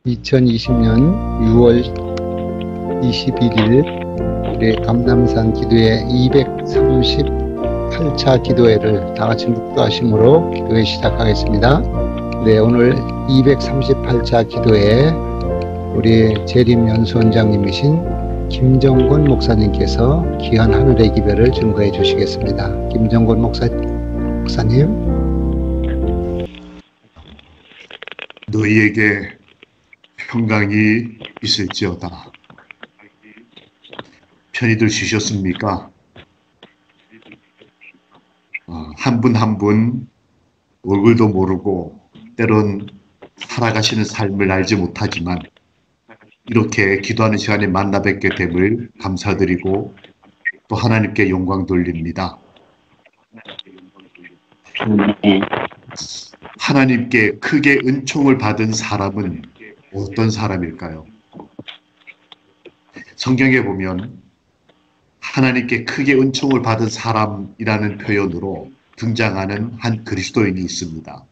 2020년 6월 21일 우리 감남산 기도회 238차 기도회를 다같이 묵도하심으로 기도회 시작하겠습니다. 네, 오늘 238차 기도회 우리 재림연수원장님이신 김정곤 목사님께서 귀한 하늘의 기별을 증거해 주시겠습니다. 김정곤 목사님. 너희에게 평강이 있을지어다. 편히들 쉬셨습니까? 한 분 한 분 얼굴도 모르고 때론 살아가시는 삶을 알지 못하지만 이렇게 기도하는 시간에 만나 뵙게 됨을 감사드리고 또 하나님께 영광 돌립니다. 하나님께 크게 은총을 받은 사람은 어떤 사람일까요? 성경에 보면 하나님께 크게 은총을 받은 사람이라는 표현으로 등장하는 한 그리스도인이 있습니다.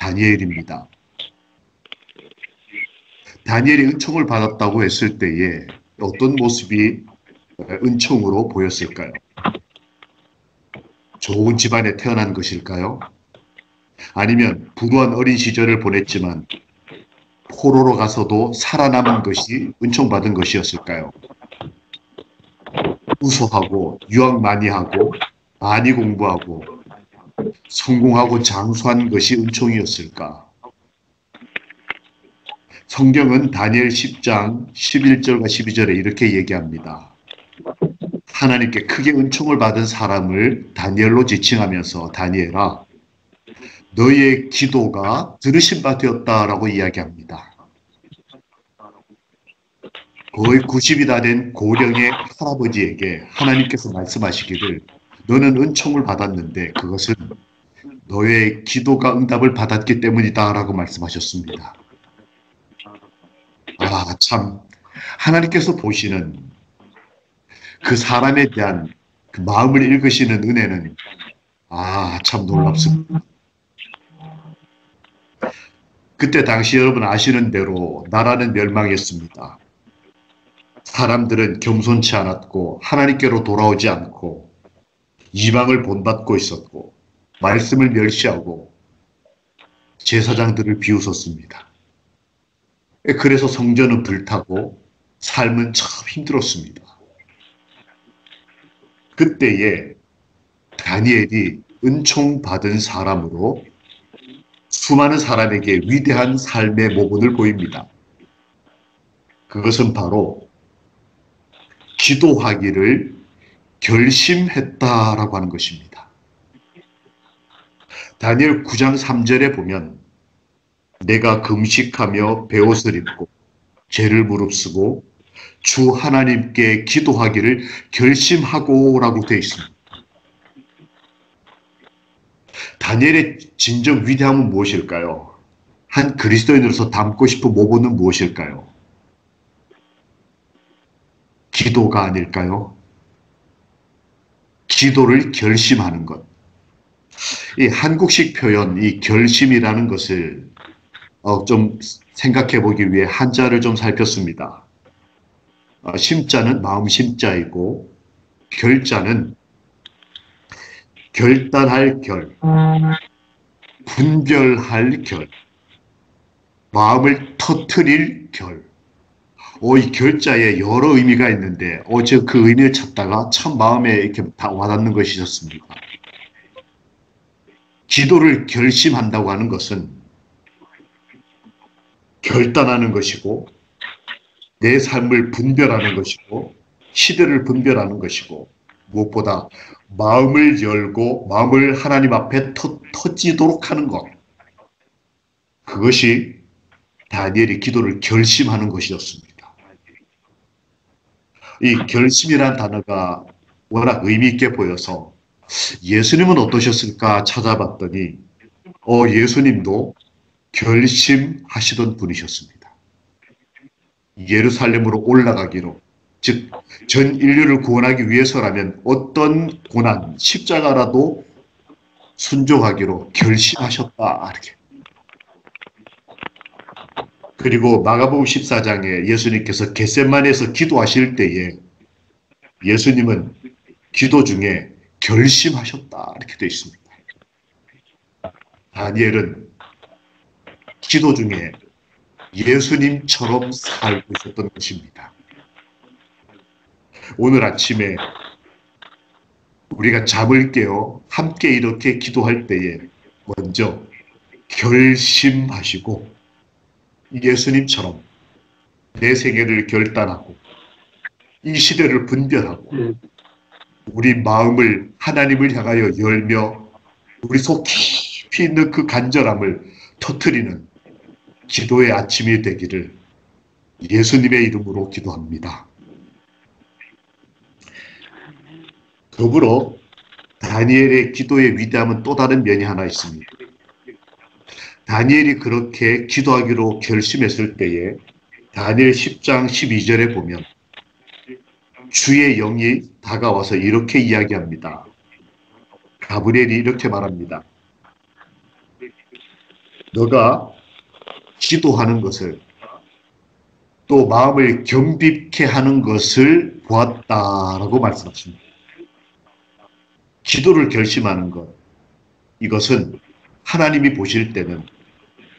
다니엘입니다. 다니엘이 은총을 받았다고 했을 때에 어떤 모습이 은총으로 보였을까요? 좋은 집안에 태어난 것일까요? 아니면 불우한 어린 시절을 보냈지만 포로로 가서도 살아남은 것이 은총받은 것이었을까요? 우수하고 유학 많이 하고 많이 공부하고 성공하고 장수한 것이 은총이었을까? 성경은 다니엘 10장 11절과 12절에 이렇게 얘기합니다. 하나님께 크게 은총을 받은 사람을 다니엘로 지칭하면서 다니엘아, 너희의 기도가 들으신 바 되었다라고 이야기합니다. 거의 90이 다 된 고령의 할아버지에게 하나님께서 말씀하시기를 너는 은총을 받았는데 그것은 너의 기도가 응답을 받았기 때문이다 라고 말씀하셨습니다. 참 하나님께서 보시는 그 사람에 대한 그 마음을 읽으시는 은혜는 참 놀랍습니다. 그때 당시 여러분 아시는 대로 나라는 멸망했습니다. 사람들은 겸손치 않았고 하나님께로 돌아오지 않고 이방을 본받고 있었고 말씀을 멸시하고 제사장들을 비웃었습니다. 그래서 성전은 불타고 삶은 참 힘들었습니다. 그때에 다니엘이 은총받은 사람으로 수많은 사람에게 위대한 삶의 모본을 보입니다. 그것은 바로 기도하기를 결심했다라고 하는 것입니다. 다니엘 9장 3절에 보면 내가 금식하며 베옷을 입고 죄를 무릅쓰고 주 하나님께 기도하기를 결심하고 라고 되어 있습니다. 다니엘의 진정 위대함은 무엇일까요? 한 그리스도인으로서 담고 싶은 모본은 무엇일까요? 기도가 아닐까요? 기도를 결심하는 것. 이 한국식 표현, 이 결심이라는 것을 좀 생각해 보기 위해 한자를 좀 살폈습니다. 심자는 마음 심자이고 결자는 결단할 결, 분별할 결, 마음을 터뜨릴 결. 이 결자에 여러 의미가 있는데 제가 그 의미를 찾다가 참 마음에 이렇게 다 와닿는 것이 있었습니다. 기도를 결심한다고 하는 것은 결단하는 것이고 내 삶을 분별하는 것이고 시대를 분별하는 것이고 무엇보다 마음을 열고 마음을 하나님 앞에 터지도록 하는 것. 그것이 다니엘이 기도를 결심하는 것이었습니다. 이 결심이라는 단어가 워낙 의미 있게 보여서 예수님은 어떠셨을까 찾아봤더니 예수님도 결심하시던 분이셨습니다. 예루살렘으로 올라가기로, 즉 전 인류를 구원하기 위해서라면 어떤 고난, 십자가라도 순종하기로 결심하셨다. 이렇게. 그리고 마가복음 14장에 예수님께서 겟세마네에서 기도하실 때에 예수님은 기도 중에 결심하셨다 이렇게 되어 있습니다. 다니엘은 기도 중에 예수님처럼 살고 있었던 것입니다. 오늘 아침에 우리가 잠을 깨어 함께 이렇게 기도할 때에 먼저 결심하시고 예수님처럼 내 생애를 결단하고 이 시대를 분별하고 우리 마음을 하나님을 향하여 열며 우리 속 깊이 있는 그 간절함을 터뜨리는 기도의 아침이 되기를 예수님의 이름으로 기도합니다. 더불어 다니엘의 기도의 위대함은 또 다른 면이 하나 있습니다. 다니엘이 그렇게 기도하기로 결심했을 때에 다니엘 10장 12절에 보면 주의 영이 다가와서 이렇게 이야기합니다. 가브리엘이 이렇게 말합니다. 너가 기도하는 것을 또 마음을 겸비케 하는 것을 보았다라고 말씀하십니다. 기도를 결심하는 것, 이것은 하나님이 보실 때는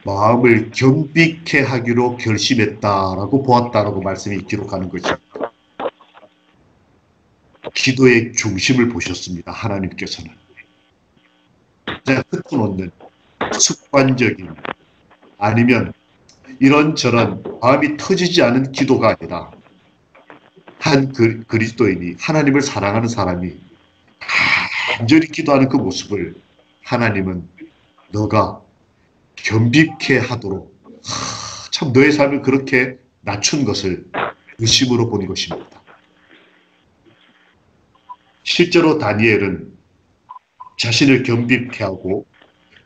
마음을 겸비케 하기로 결심했다라고 보았다라고 말씀이 기록하는 것입니다. 기도의 중심을 보셨습니다. 하나님께서는. 그냥 흩어놓는 습관적인 아니면 이런저런 마음이 터지지 않은 기도가 아니라 한 그리스도인이 하나님을 사랑하는 사람이 간절히 기도하는 그 모습을 하나님은 너가 겸비케 하도록 참 너의 삶을 그렇게 낮춘 것을 의심으로 보는 것입니다. 실제로 다니엘은 자신을 겸비케 하고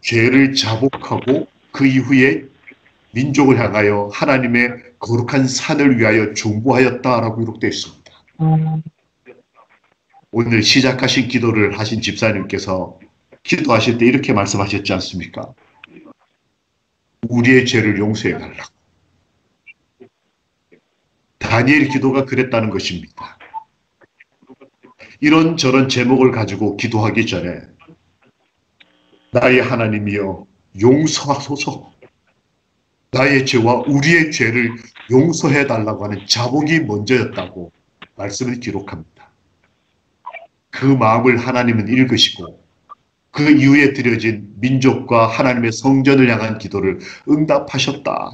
죄를 자복하고 그 이후에 민족을 향하여 하나님의 거룩한 산을 위하여 중보하였다라고 기록되어 있습니다. 오늘 시작하신 기도를 하신 집사님께서 기도하실 때 이렇게 말씀하셨지 않습니까? 우리의 죄를 용서해 달라고. 다니엘 기도가 그랬다는 것입니다. 이런저런 제목을 가지고 기도하기 전에 나의 하나님이여 용서하소서, 나의 죄와 우리의 죄를 용서해 달라고 하는 자복이 먼저였다고 말씀을 기록합니다. 그 마음을 하나님은 읽으시고 그 이후에 드려진 민족과 하나님의 성전을 향한 기도를 응답하셨다.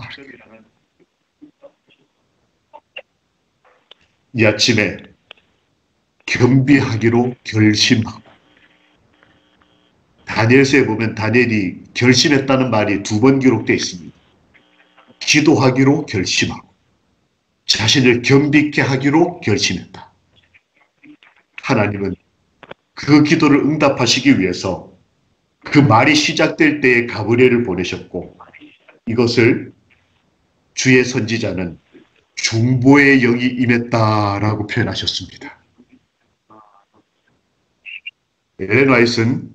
이 아침에 겸비하기로 결심하고, 다니엘서에 보면 다니엘이 결심했다는 말이 2번 기록되어 있습니다. 기도하기로 결심하고 자신을 겸비케 하기로 결심했다. 하나님은 그 기도를 응답하시기 위해서 그 말이 시작될 때에 가브리엘을 보내셨고, 이것을 주의 선지자는 중보의 영이 임했다라고 표현하셨습니다. 엘렌 화이트는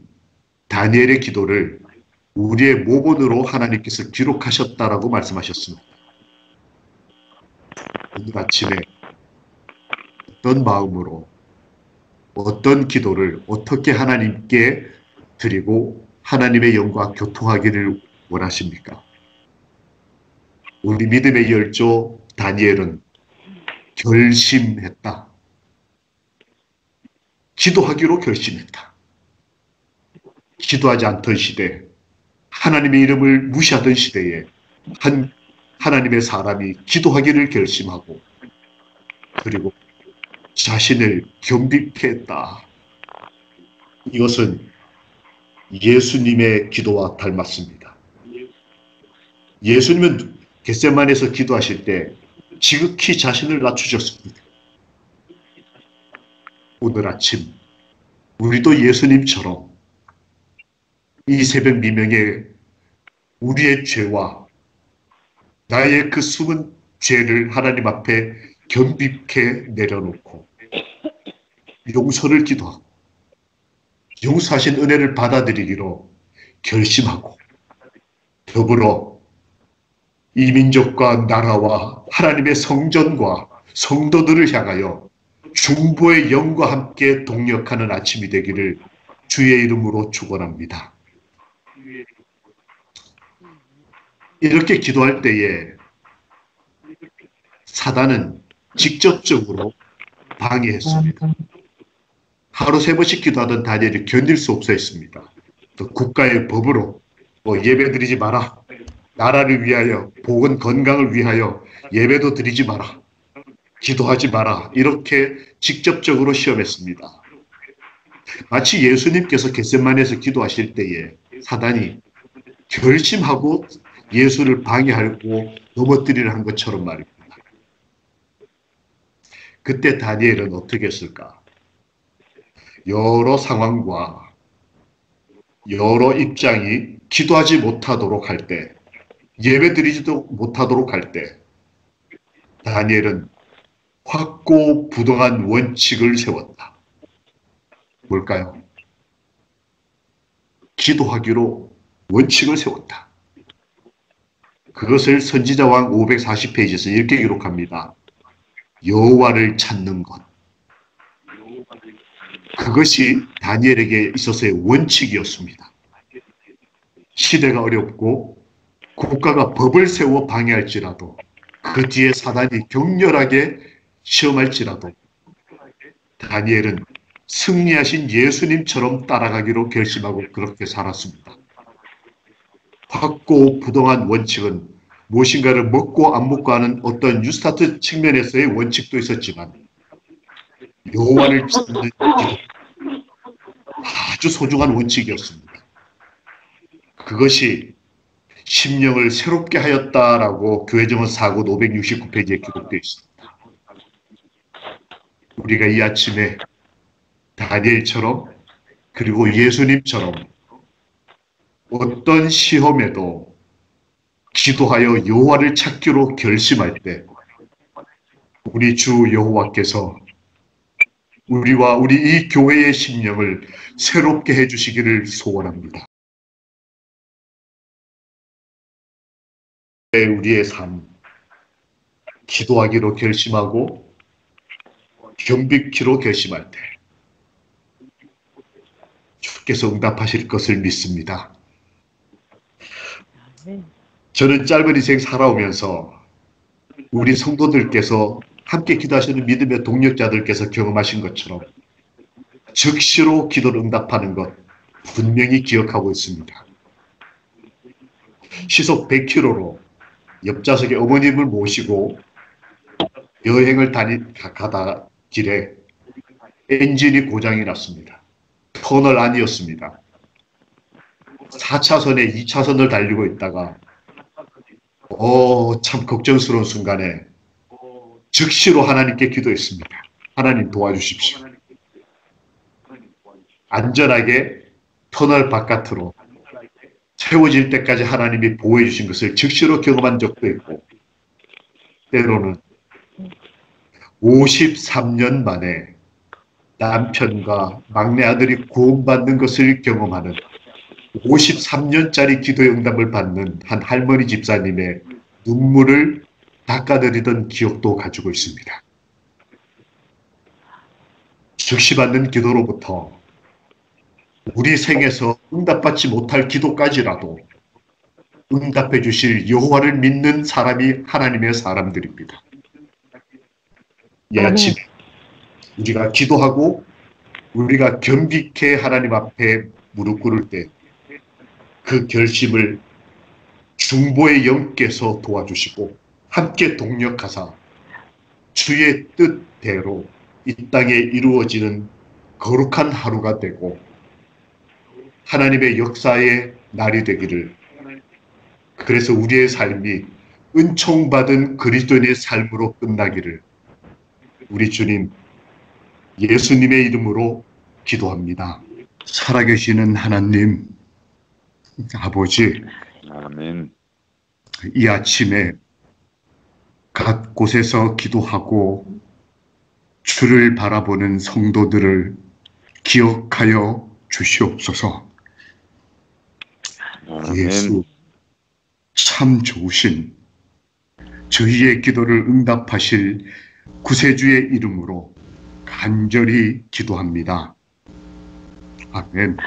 다니엘의 기도를 우리의 모본으로 하나님께서 기록하셨다라고 말씀하셨습니다. 오늘 아침에 어떤 마음으로 어떤 기도를 어떻게 하나님께 드리고 하나님의 영과 교통하기를 원하십니까? 우리 믿음의 열조 다니엘은 결심했다. 기도하기로 결심했다. 기도하지 않던 시대, 하나님의 이름을 무시하던 시대에 한 하나님의 사람이 기도하기를 결심하고 그리고 자신을 겸비케 했다. 이것은 예수님의 기도와 닮았습니다. 예수님은 겟세마네에서 기도하실 때 지극히 자신을 낮추셨습니다. 오늘 아침 우리도 예수님처럼 이 새벽 미명에 우리의 죄와 나의 그 숨은 죄를 하나님 앞에 겸비케 내려놓고 용서를 기도하고 용서하신 은혜를 받아들이기로 결심하고 더불어 이 민족과 나라와 하나님의 성전과 성도들을 향하여 중보의 영과 함께 동력하는 아침이 되기를 주의 이름으로 축원합니다. 이렇게 기도할 때에 사단은 직접적으로 방해했습니다. 하루 3번씩 기도하던 다니엘이 견딜 수 없어 했습니다. 또 국가의 법으로 예배 드리지 마라. 나라를 위하여, 복은 건강을 위하여 예배도 드리지 마라. 기도하지 마라. 이렇게 직접적으로 시험했습니다. 마치 예수님께서 겟세마네에서 기도하실 때에 사단이 결심하고 예수를 방해하고 넘어뜨리려 한 것처럼 말입니다. 그때 다니엘은 어떻게 했을까? 여러 상황과 여러 입장이 기도하지 못하도록 할 때, 예배드리지도 못하도록 할 때, 다니엘은 확고부동한 원칙을 세웠다. 뭘까요? 기도하기로 원칙을 세웠다. 그것을 선지자왕 540페이지에서 이렇게 기록합니다. 여호와를 찾는 것. 그것이 다니엘에게 있어서의 원칙이었습니다. 시대가 어렵고 국가가 법을 세워 방해할지라도 그 뒤에 사단이 격렬하게 시험할지라도 다니엘은 승리하신 예수님처럼 따라가기로 결심하고 그렇게 살았습니다. 확고부동한 원칙은 무엇인가를 먹고 안 먹고 하는 어떤 뉴스타트 측면에서의 원칙도 있었지만 여호와를 찾는 아주 소중한 원칙이었습니다. 그것이 심령을 새롭게 하였다라고 교회정원 4구 569페이지에 기록되어 있습니다. 우리가 이 아침에 다니엘처럼 그리고 예수님처럼 어떤 시험에도 기도하여 여호와를 찾기로 결심할 때 우리 주 여호와께서 우리와 우리 이 교회의 심령을 새롭게 해주시기를 소원합니다. 우리의 삶, 기도하기로 결심하고 경비키로 결심할 때 주께서 응답하실 것을 믿습니다. 저는 짧은 인생 살아오면서 우리 성도들께서 함께 기도하시는 믿음의 동력자들께서 경험하신 것처럼 즉시로 기도를 응답하는 것 분명히 기억하고 있습니다. 시속 100km로 옆좌석에 어머님을 모시고 여행을 가다 길에 엔진이 고장이 났습니다. 터널 안이었습니다. 4차선에 2차선을 달리고 있다가 참 걱정스러운 순간에 즉시로 하나님께 기도했습니다. 하나님 도와주십시오. 안전하게 터널 바깥으로 채워질 때까지 하나님이 보호해 주신 것을 즉시로 경험한 적도 있고 때로는 53년 만에 남편과 막내 아들이 구원받는 것을 경험하는 53년짜리 기도의 응답을 받는 한 할머니 집사님의 눈물을 닦아드리던 기억도 가지고 있습니다. 즉시 받는 기도로부터 우리 생에서 응답받지 못할 기도까지라도 응답해 주실 여호와를 믿는 사람이 하나님의 사람들입니다. 이 아침에 우리가 기도하고 우리가 겸비케 하나님 앞에 무릎 꿇을 때 그 결심을 중보의 영께서 도와주시고 함께 동력하사 주의 뜻대로 이 땅에 이루어지는 거룩한 하루가 되고 하나님의 역사의 날이 되기를, 그래서 우리의 삶이 은총받은 그리스도인의 삶으로 끝나기를 우리 주님 예수님의 이름으로 기도합니다. 살아계시는 하나님 아버지, 아멘. 이 아침에 각 곳에서 기도하고 주를 바라보는 성도들을 기억하여 주시옵소서. 아멘. 예수 참 좋으신 저희의 기도를 응답하실 구세주의 이름으로 간절히 기도합니다. 아멘.